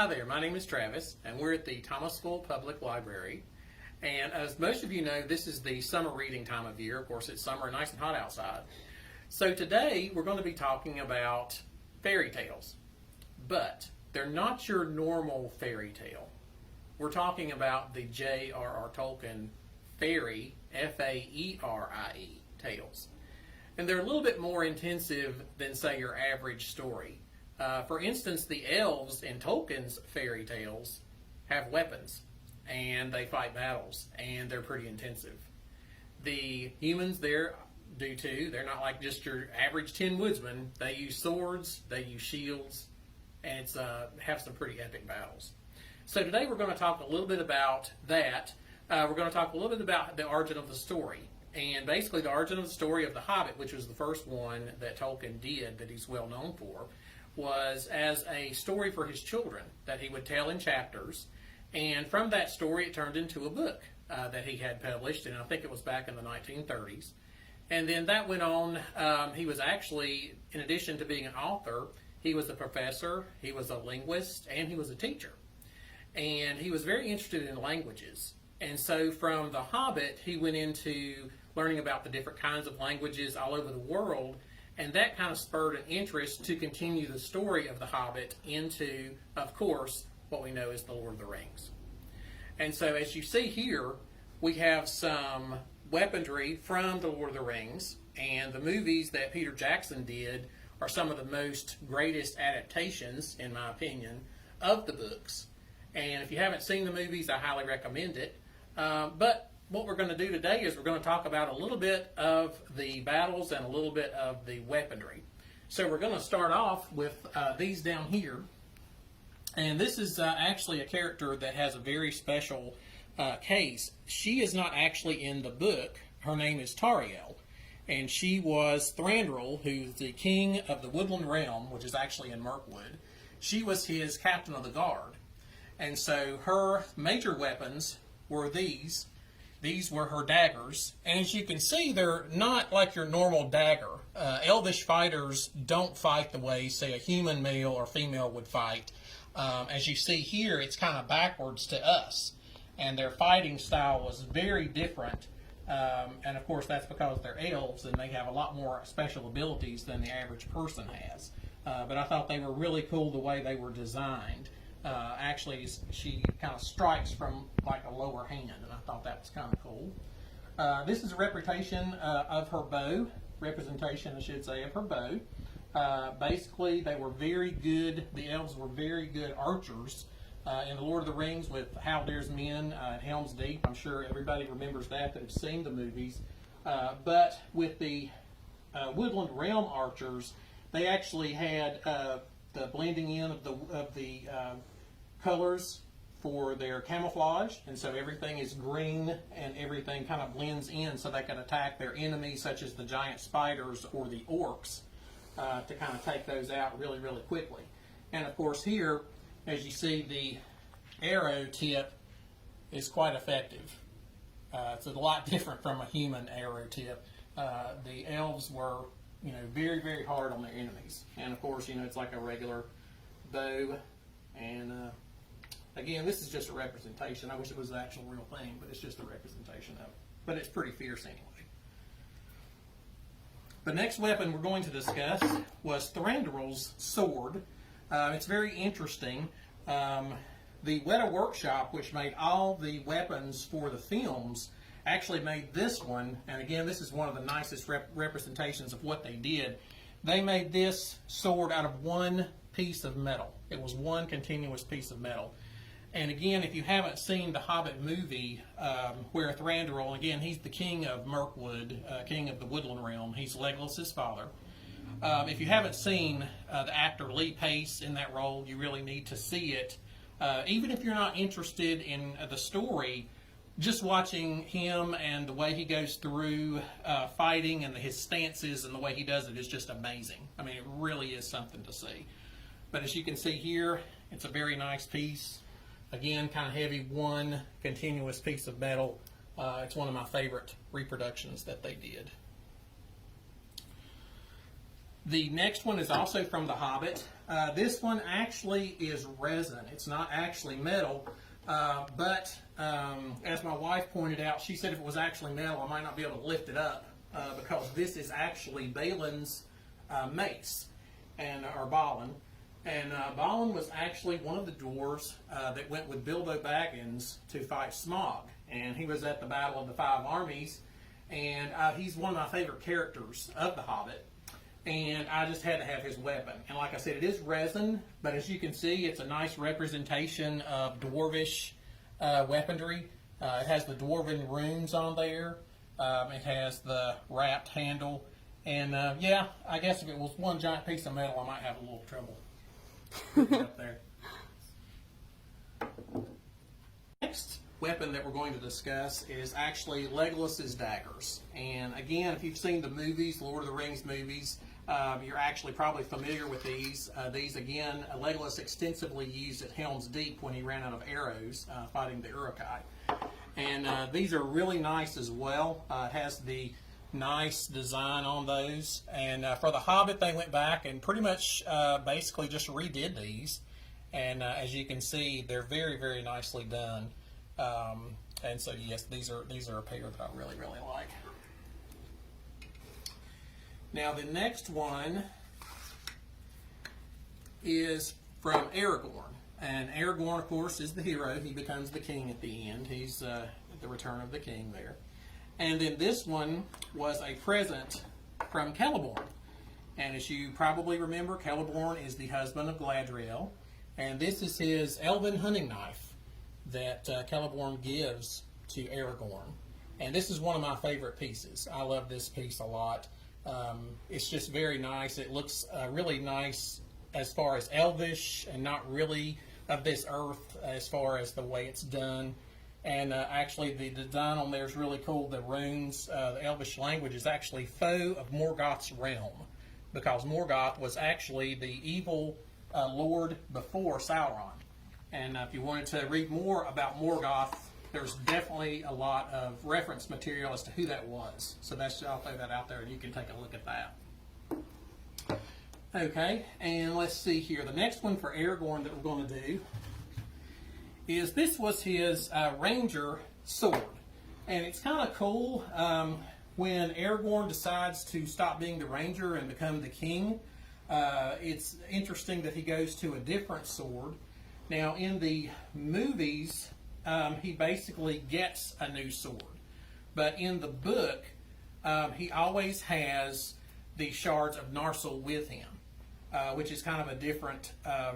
Hi there, my name is Travis, and we're at the Thomasville Public Library. And as most of you know, this is the summer reading time of year. Of course, it's summer and nice and hot outside. So today, we're going to be talking about fairy tales. But they're not your normal fairy tale. We're talking about the J.R.R. Tolkien fairy, F-A-E-R-I-E, tales. And they're a little bit more intensive than, say, your average story. For instance, the elves in Tolkien's fairy tales have weapons, and they fight battles, and they're pretty intensive. The humans there do too. They're not like just your average Tin Woodsman. They use swords, they use shields, and it's have some pretty epic battles. So today we're going to talk a little bit about that. We're going to talk a little bit about the origin of the story. And basically the origin of the story of The Hobbit, which was the first one that Tolkien did that he's well known for, was as a story for his children that he would tell in chapters. And from that story, it turned into a book that he had published, and I think it was back in the 1930s. And then that went on. He was actually, in addition to being an author, he was a professor, he was a linguist, and he was a teacher. And he was very interested in languages. And so from The Hobbit, he went into learning about the different kinds of languages all over the world. And that kind of spurred an interest to continue the story of The Hobbit into, of course, what we know as The Lord of the Rings. And so as you see here, we have some weaponry from The Lord of the Rings, and the movies that Peter Jackson did are some of the most greatest adaptations, in my opinion, of the books. And if you haven't seen the movies, I highly recommend it. But what we're going to do today is we're going to talk about a little bit of the battles and a little bit of the weaponry. So we're going to start off with these down here. And this is actually a character that has a very special case. She is not actually in the book. Her name is Tauriel. And she was Thranduil, who's the king of the Woodland Realm, which is actually in Mirkwood. She was his captain of the guard. And so her major weapons were these. These were her daggers, and as you can see, they're not like your normal dagger. Elvish fighters don't fight the way, say, a human male or female would fight. As you see here, it's kind of backwards to us, and their fighting style was very different. And of course, that's because they're elves, and they have a lot more special abilities than the average person has. But I thought they were really cool the way they were designed. Actually, she kind of strikes from like a lower hand, and I thought that was kind of cool. This is a representation of her bow, I should say, of her bow. Basically, they were very good, the elves were very good archers in The Lord of the Rings with Haldir's men at Helm's Deep. I'm sure everybody remembers that have seen the movies. But with the Woodland Realm archers, they actually had the blending in of the colors for their camouflage, and so everything is green and everything kind of blends in so they can attack their enemies such as the giant spiders or the orcs to kind of take those out really, really quickly. And of course here, as you see, the arrow tip is quite effective. It's a lot different from a human arrow tip. The elves were, very, very hard on their enemies. And of course, it's like a regular bow. And again, this is just a representation. I wish it was the actual real thing, but it's just a representation of it. But it's pretty fierce anyway. The next weapon we're going to discuss was Thranduil's sword. It's very interesting. The Weta Workshop, which made all the weapons for the films, actually made this one, and again, this is one of the nicest representations of what they did. They made this sword out of one piece of metal. It was one continuous piece of metal. And again, if you haven't seen the Hobbit movie, where Thranduil, again, he's the king of Mirkwood, king of the Woodland Realm. He's Legolas's father. If you haven't seen the actor Lee Pace in that role, you really need to see it. Even if you're not interested in the story, just watching him and the way he goes through fighting and his stances and the way he does it is just amazing. I mean, it really is something to see. But as you can see here, it's a very nice piece. Again, kind of heavy, one continuous piece of metal. It's one of my favorite reproductions that they did. The next one is also from The Hobbit. This one actually is resin. It's not actually metal, but as my wife pointed out, she said if it was actually metal, I might not be able to lift it up because this is actually Balin's mace, or Balin. And Balin was actually one of the dwarves that went with Bilbo Baggins to fight Smaug. And he was at the Battle of the Five Armies. And he's one of my favorite characters of The Hobbit. And I just had to have his weapon. And like I said, it is resin, but as you can see, it's a nice representation of dwarvish weaponry. It has the dwarven runes on there. It has the wrapped handle. And yeah, I guess if it was one giant piece of metal, I might have a little trouble up there. Next weapon that we're going to discuss is actually Legolas's daggers. And again, if you've seen the movies, Lord of the Rings movies, you're actually probably familiar with these. These, again, Legolas extensively used at Helm's Deep when he ran out of arrows fighting the Uruk-hai. And these are really nice as well. It has the nice design on those. And for The Hobbit, they went back and pretty much basically just redid these. And as you can see, they're very, very nicely done. And so, yes, these are a pair that I really, really like. Now, the next one is from Aragorn. And Aragorn, of course, is the hero. He becomes the king at the end. He's at the Return of the King there. And then this one was a present from Celeborn. And as you probably remember, Celeborn is the husband of Galadriel. And this is his elven hunting knife that Celeborn gives to Aragorn. And this is one of my favorite pieces. I love this piece a lot. It's just very nice. It looks really nice as far as elvish and not really of this earth as far as the way it's done. And actually the design on there is really cool. The runes, the elvish language is actually foe of Morgoth's realm, because Morgoth was actually the evil lord before Sauron. And if you wanted to read more about Morgoth, there's definitely a lot of reference material as to who that was. So I'll throw that out there and you can take a look at that. Okay, and let's see here. The next one for Aragorn that we're going to do is this was his ranger sword. And it's kind of cool when Aragorn decides to stop being the ranger and become the king. It's interesting that he goes to a different sword. Now, in the movies, he basically gets a new sword. But in the book, he always has the shards of Narsil with him, which is kind of a different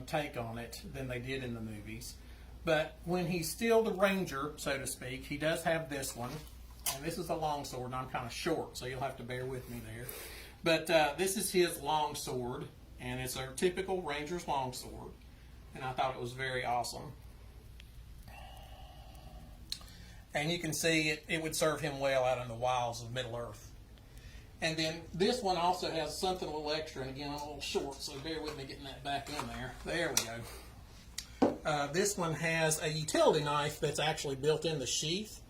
take on it than they did in the movies. But when he's still the ranger, so to speak, he does have this one. And this is a long sword, and I'm kind of short, so you'll have to bear with me there. But this is his long sword, and it's a typical ranger's long sword. And I thought it was very awesome. And you can see it would serve him well out in the wilds of Middle-earth. And then this one also has something a little extra, and again, I'm a little short, so bear with me getting that back in there. There we go. This one has a utility knife that's actually built in the sheath.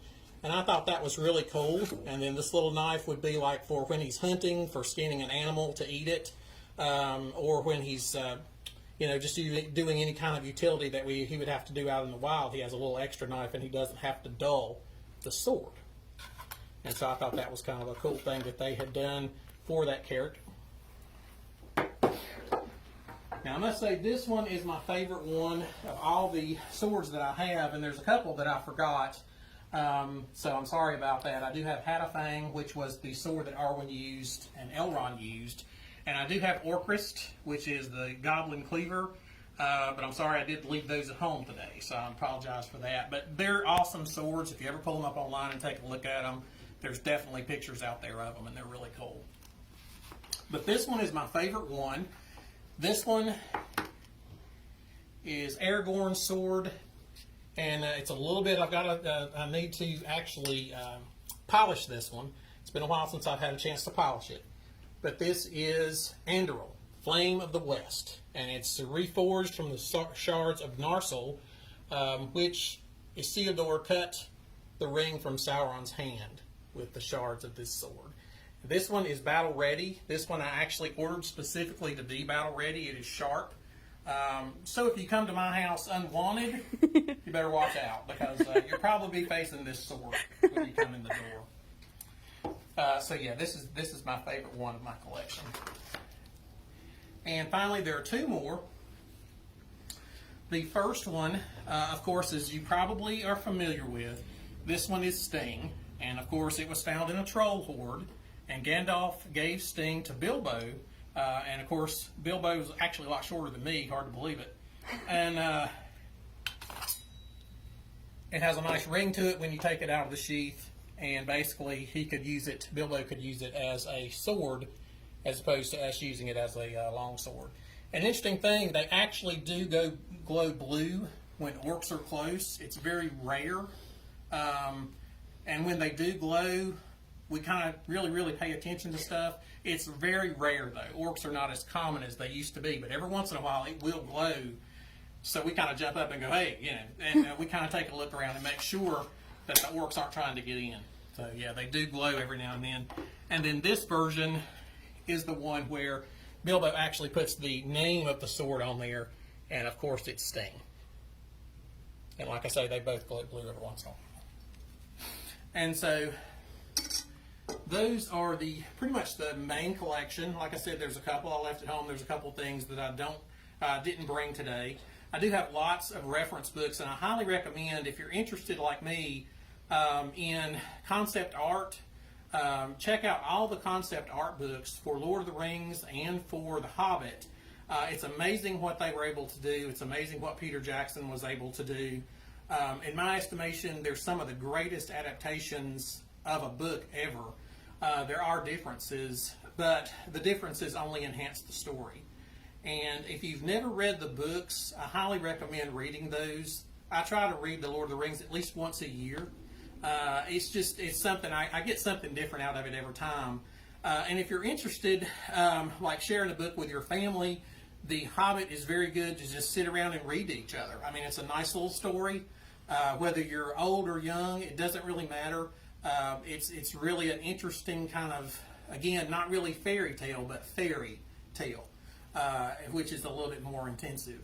And I thought that was really cool. And then this little knife would be like for when he's hunting, for skinning an animal to eat it, or when he's just doing any kind of utility that he would have to do out in the wild. He has a little extra knife and he doesn't have to dull the sword. And so I thought that was kind of a cool thing that they had done for that character. Now I must say this one is my favorite one of all the swords that I have, and there's a couple that I forgot. So I'm sorry about that. I do have Hatafang, which was the sword that Arwen used and Elrond used. And I do have Orcrist, which is the Goblin Cleaver, but I'm sorry I did leave those at home today, so I apologize for that. But they're awesome swords. If you ever pull them up online and take a look at them, there's definitely pictures out there of them, and they're really cool. But this one is my favorite one. This one is Aragorn's sword, and it's a little bit, I need to actually polish this one. It's been a while since I've had a chance to polish it. But this is Anduril, Flame of the West, and it's reforged from the shards of Narsil, which Isildur cut the ring from Sauron's hand with the shards of this sword. This one is battle ready. This one I actually ordered specifically to be battle ready. It is sharp. So if you come to my house unwanted, you better watch out, because you'll probably be facing this sword when you come in the door. So yeah, this is my favorite one of my collection. And finally, there are two more. The first one, of course, as you probably are familiar with, this one is Sting. And of course, it was found in a troll hoard. And Gandalf gave Sting to Bilbo. And of course, Bilbo was actually a lot shorter than me, hard to believe it. And it has a nice ring to it when you take it out of the sheath. And basically, Bilbo could use it as a sword, as opposed to us using it as a long sword. An interesting thing, they actually do glow blue when orcs are close. It's very rare. And when they do glow, we kind of really pay attention to stuff. It's very rare, though. Orcs are not as common as they used to be, but every once in a while it will glow. So we kind of jump up and go, hey, and we kind of take a look around and make sure that the orcs aren't trying to get in. So yeah, they do glow every now and then. And then this version is the one where Bilbo actually puts the name of the sword on there, and of course it's Sting. And like I say, they both glow blue every once in a while. And so those are pretty much the main collection. Like I said, there's a couple I left at home. There's a couple things that I didn't bring today. I do have lots of reference books, and I highly recommend, if you're interested like me in concept art, check out all the concept art books for Lord of the Rings and for The Hobbit. It's amazing what they were able to do. It's amazing what Peter Jackson was able to do. In my estimation, they're some of the greatest adaptations of a book ever. There are differences, but the differences only enhance the story. And if you've never read the books, I highly recommend reading those. I try to read the Lord of the Rings at least once a year. It's something, I get something different out of it every time. And if you're interested, like sharing a book with your family, The Hobbit is very good to just sit around and read to each other. I mean, it's a nice little story. Whether you're old or young, it doesn't really matter. It's really an interesting kind of, again, not really fairy tale, but fairy tale, which is a little bit more intensive.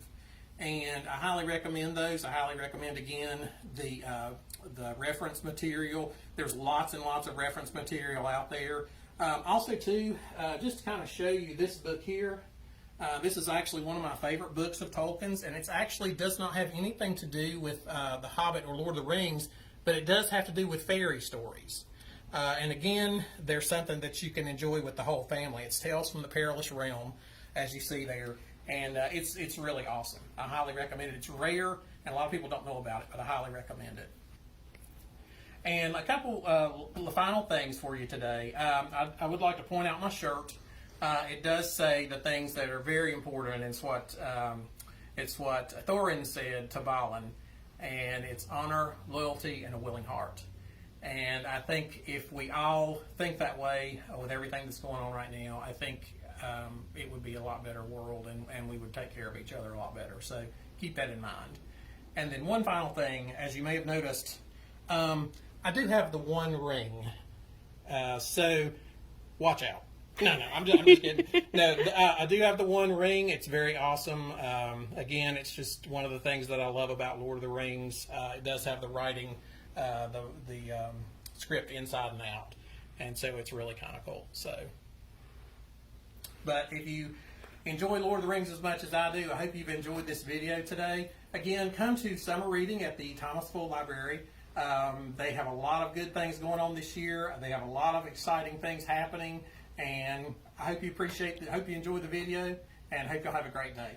And I highly recommend those. I highly recommend, again, the reference material. There's lots and lots of reference material out there. Also, too, just to kind of show you this book here. This is actually one of my favorite books of Tolkien's, and it actually does not have anything to do with The Hobbit or Lord of the Rings, but it does have to do with fairy stories. And again, there's something that you can enjoy with the whole family. It's Tales from the Perilous Realm, as you see there, and it's really awesome. I highly recommend it. It's rare, and a lot of people don't know about it, but I highly recommend it. And a couple final things for you today. I would like to point out my shirt. It does say the things that are very important. It's what Thorin said to Balin, and it's honor, loyalty, and a willing heart. And I think if we all think that way with everything that's going on right now, I think it would be a lot better world, and we would take care of each other a lot better. So keep that in mind. And then one final thing, as you may have noticed, I do have the one ring. So watch out. No, I'm just kidding. No, I do have the one ring. It's very awesome. Again, it's just one of the things that I love about Lord of the Rings. It does have the writing, the script inside and out, and so it's really kind of cool. So, but if you enjoy Lord of the Rings as much as I do, I hope you've enjoyed this video today. Again, come to summer reading at the Thomasville Library. They have a lot of good things going on this year. They have a lot of exciting things happening. And I hope you enjoyed the video, and hope you'll have a great day.